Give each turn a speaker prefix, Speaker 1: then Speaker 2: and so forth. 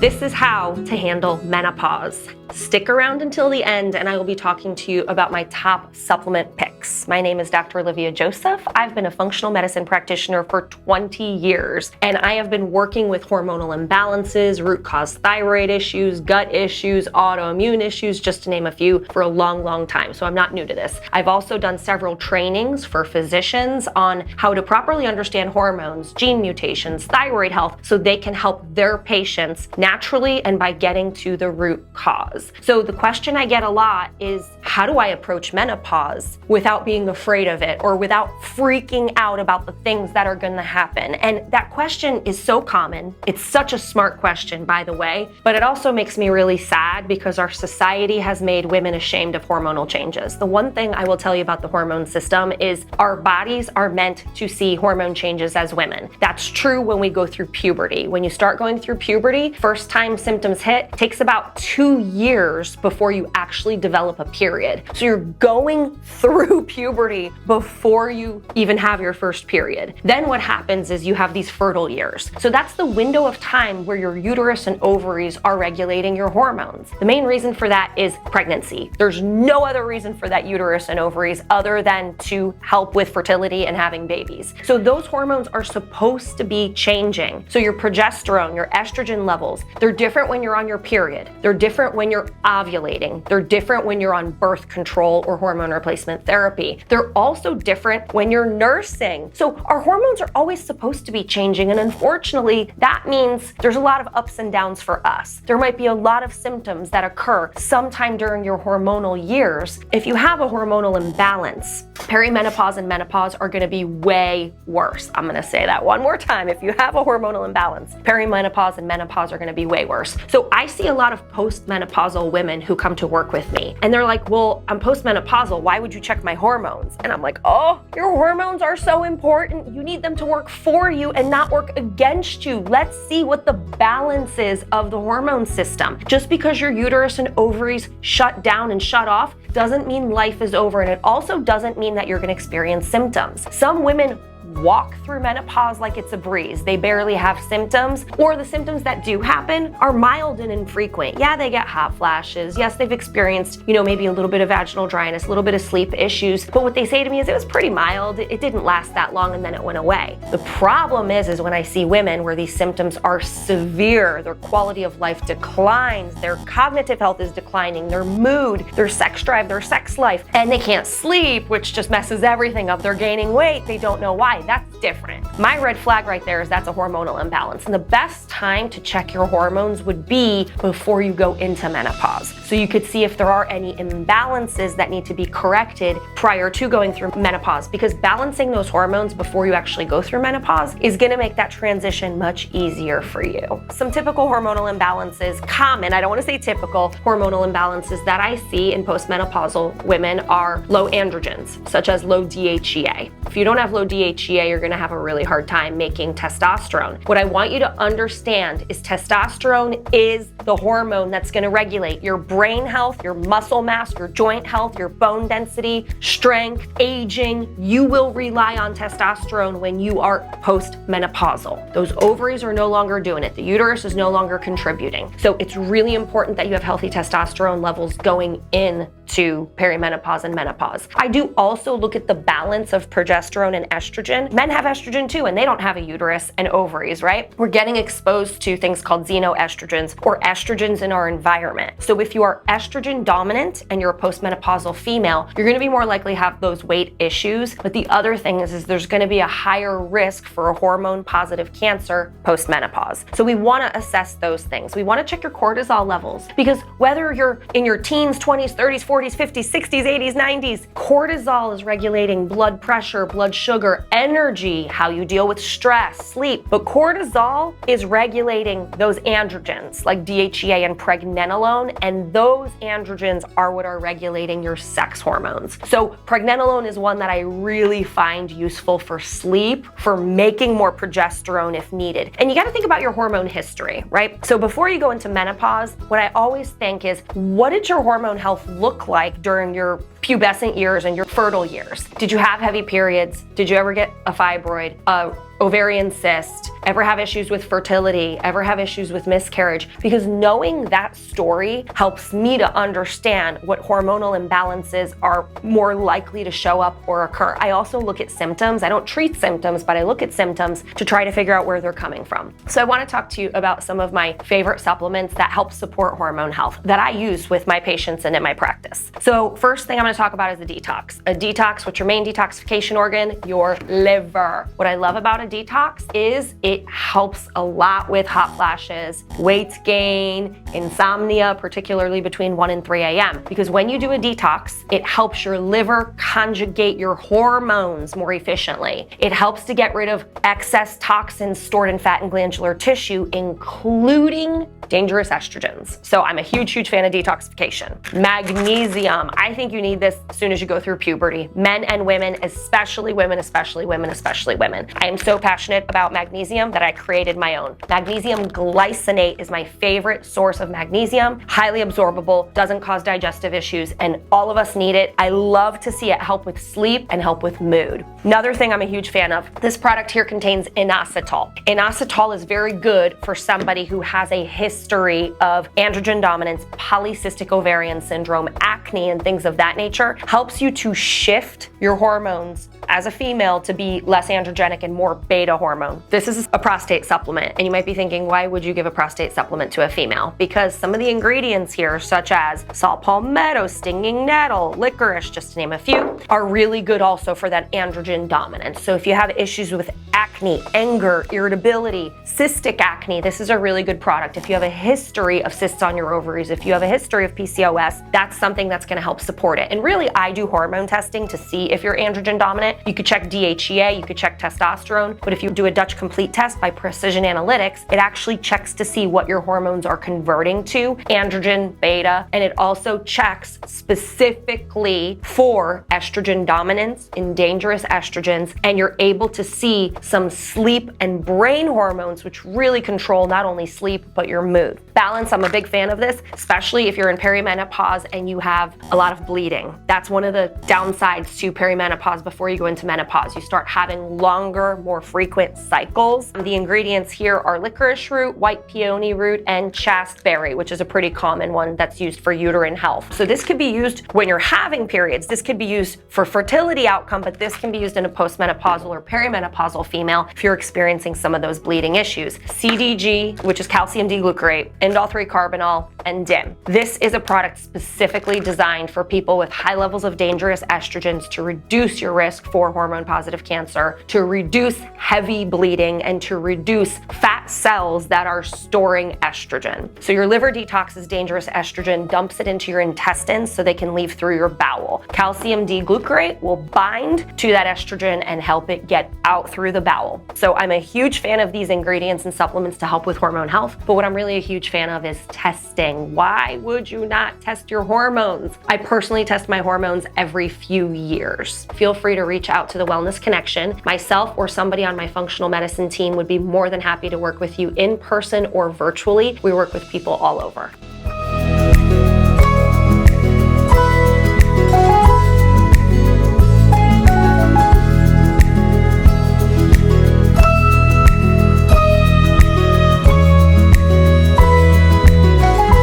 Speaker 1: This is how to handle menopause. Stick around until the end and I will be talking to you about my top supplement picks. My name is Dr. Olivia Joseph. I've been a functional medicine practitioner for 20 years and I have been working with hormonal imbalances, root cause thyroid issues, gut issues, autoimmune issues, just to name a few, for a long, long time. So I'm not new to this. I've also done several trainings for physicians on how to properly understand hormones, gene mutations, thyroid health, so they can help their patients naturally and by getting to the root cause. So the question I get a lot is, how do I approach menopause without being afraid of it or without freaking out about the things that are going to happen? And that question is so common. It's such a smart question, by the way, but it also makes me really sad because our society has made women ashamed of hormonal changes. The one thing I will tell you about the hormone system is our bodies are meant to see hormone changes as women. That's true when we go through puberty. When you start going through puberty, first time symptoms hit, takes about 2 years before you actually develop a period. So you're going through puberty before you even have your first period. Then what happens is you have these fertile years. So that's the window of time where your uterus and ovaries are regulating your hormones. The main reason for that is pregnancy. There's no other reason for that uterus and ovaries other than to help with fertility and having babies. So those hormones are supposed to be changing. So your progesterone, your estrogen levels, they're different when you're on your period. They're different when you're ovulating. They're different when you're on birth control or hormone replacement therapy. They're also different when you're nursing. So our hormones are always supposed to be changing, and unfortunately, that means there's a lot of ups and downs for us. There might be a lot of symptoms that occur sometime during your hormonal years. If you have a hormonal imbalance, perimenopause and menopause are going to be way worse. I'm going to say that one more time. If you have a hormonal imbalance, perimenopause and menopause are going to be way worse. So I see a lot of postmenopausal women who come to work with me and they're like, well, I'm postmenopausal. Why would you check my hormones? And I'm like, oh, your hormones are so important. You need them to work for you and not work against you. Let's see what the balance is of the hormone system. Just because your uterus and ovaries shut down and shut off doesn't mean life is over. And it also doesn't mean that you're going to experience symptoms. Some women walk through menopause like it's a breeze. They barely have symptoms, or the symptoms that do happen are mild and infrequent. Yeah, they get hot flashes. Yes, they've experienced, maybe a little bit of vaginal dryness, a little bit of sleep issues. But what they say to me is it was pretty mild. It didn't last that long and then it went away. The problem is when I see women where these symptoms are severe, their quality of life declines, their cognitive health is declining, their mood, their sex drive, their sex life, and they can't sleep, which just messes everything up. They're gaining weight. They don't know why. That's different. My red flag right there is that's a hormonal imbalance. And the best time to check your hormones would be before you go into menopause. So you could see if there are any imbalances that need to be corrected prior to going through menopause, because balancing those hormones before you actually go through menopause is going to make that transition much easier for you. Some typical hormonal imbalances, common, I don't want to say typical, hormonal imbalances that I see in postmenopausal women are low androgens, such as low DHEA. If you don't have low DHEA, you're going to have a really hard time making testosterone. What I want you to understand is testosterone is the hormone that's going to regulate your brain health, your muscle mass, your joint health, your bone density, strength, aging. You will rely on testosterone when you are postmenopausal. Those ovaries are no longer doing it. The uterus is no longer contributing. So it's really important that you have healthy testosterone levels going into perimenopause and menopause. I do also look at the balance of progesterone and estrogen. Men have estrogen too, and they don't have a uterus and ovaries, right? We're getting exposed to things called xenoestrogens or estrogens in our environment. So if you are estrogen dominant and you're a postmenopausal female, you're going to be more likely to have those weight issues. But the other thing is there's going to be a higher risk for a hormone positive cancer postmenopause. So we want to assess those things. We want to check your cortisol levels, because whether you're in your teens, 20s, 30s, 40s, 50s, 60s, 80s, 90s, cortisol is regulating blood pressure, blood sugar, energy, how you deal with stress, sleep. But cortisol is regulating those androgens like DHEA and pregnenolone, and those androgens are what are regulating your sex hormones. So pregnenolone is one that I really find useful for sleep, for making more progesterone if needed. And you got to think about your hormone history, right? So before you go into menopause, what I always think is, what did your hormone health look like during your pubescent years and your fertile years? Did you have heavy periods? Did you ever get a fibroid, a ovarian cyst, ever have issues with fertility, ever have issues with miscarriage, because knowing that story helps me to understand what hormonal imbalances are more likely to show up or occur. I also look at symptoms. I don't treat symptoms, but I look at symptoms to try to figure out where they're coming from. So I want to talk to you about some of my favorite supplements that help support hormone health that I use with my patients and in my practice. So first thing I'm going to talk about is a detox. A detox, what's your main detoxification organ? Your liver. What I love about a detox is it helps a lot with hot flashes, weight gain, insomnia, particularly between 1 and 3 a.m. Because when you do a detox, it helps your liver conjugate your hormones more efficiently. It helps to get rid of excess toxins stored in fat and glandular tissue, including dangerous estrogens. So I'm a huge fan of detoxification. Magnesium. I think you need this as soon as you go through puberty. Men and women, especially women, especially women, especially women. I am so passionate about magnesium that I created my own. Magnesium glycinate is my favorite source of magnesium. Highly absorbable, doesn't cause digestive issues, and all of us need it. I love to see it help with sleep and help with mood. Another thing I'm a huge fan of, this product here contains inositol. Inositol is very good for somebody who has a history of androgen dominance, polycystic ovarian syndrome, acne, and things of that nature. Helps you to shift your hormones as a female to be less androgenic and more beta hormone. This is a prostate supplement, and you might be thinking, why would you give a prostate supplement to a female? Because some of the ingredients here, such as saw palmetto, stinging nettle, licorice, just to name a few, are really good also for that androgen dominance. So if you have issues with acne, anger, irritability, cystic acne, this is a really good product. If you have a history of cysts on your ovaries, if you have a history of PCOS, that's something that's going to help support it. And really, I do hormone testing to see if you're androgen dominant. You could check DHEA, you could check testosterone, but if you do a Dutch complete test by Precision Analytics, it actually checks to see what your hormones are converting to, androgen, beta, and it also checks specifically for estrogen dominance in dangerous estrogens, and you're able to see some sleep and brain hormones, which really control not only sleep, but your mood. Balance, I'm a big fan of this, especially if you're in perimenopause and you have a lot of bleeding. That's one of the downsides to perimenopause before you go into menopause. You start having longer, more frequent cycles. The ingredients here are licorice root, white peony root, and chasteberry, which is a pretty common one that's used for uterine health. So this could be used when you're having periods. This could be used for fertility outcome, but this can be used in a postmenopausal or perimenopausal female if you're experiencing some of those bleeding issues. CDG, which is calcium D-glucarate, indole 3-carbinol, and DIM. This is a product specifically designed for people with high levels of dangerous estrogens to reduce your risk for hormone-positive cancer, to reduce heavy bleeding, and to reduce fat cells that are storing estrogen. So your liver detoxes dangerous estrogen, dumps it into your intestines so they can leave through your bowel. Calcium D-glucarate will bind to that estrogen and help it get out through the bowel. So I'm a huge fan of these ingredients and supplements to help with hormone health, but what I'm really a huge fan of is testing. Why would you not test your hormones? I personally test my hormones every few years. Feel free to reach out to the Wellness Connection. Myself or somebody on my functional medicine team would be more than happy to work with you in person or virtually. We work with people all over.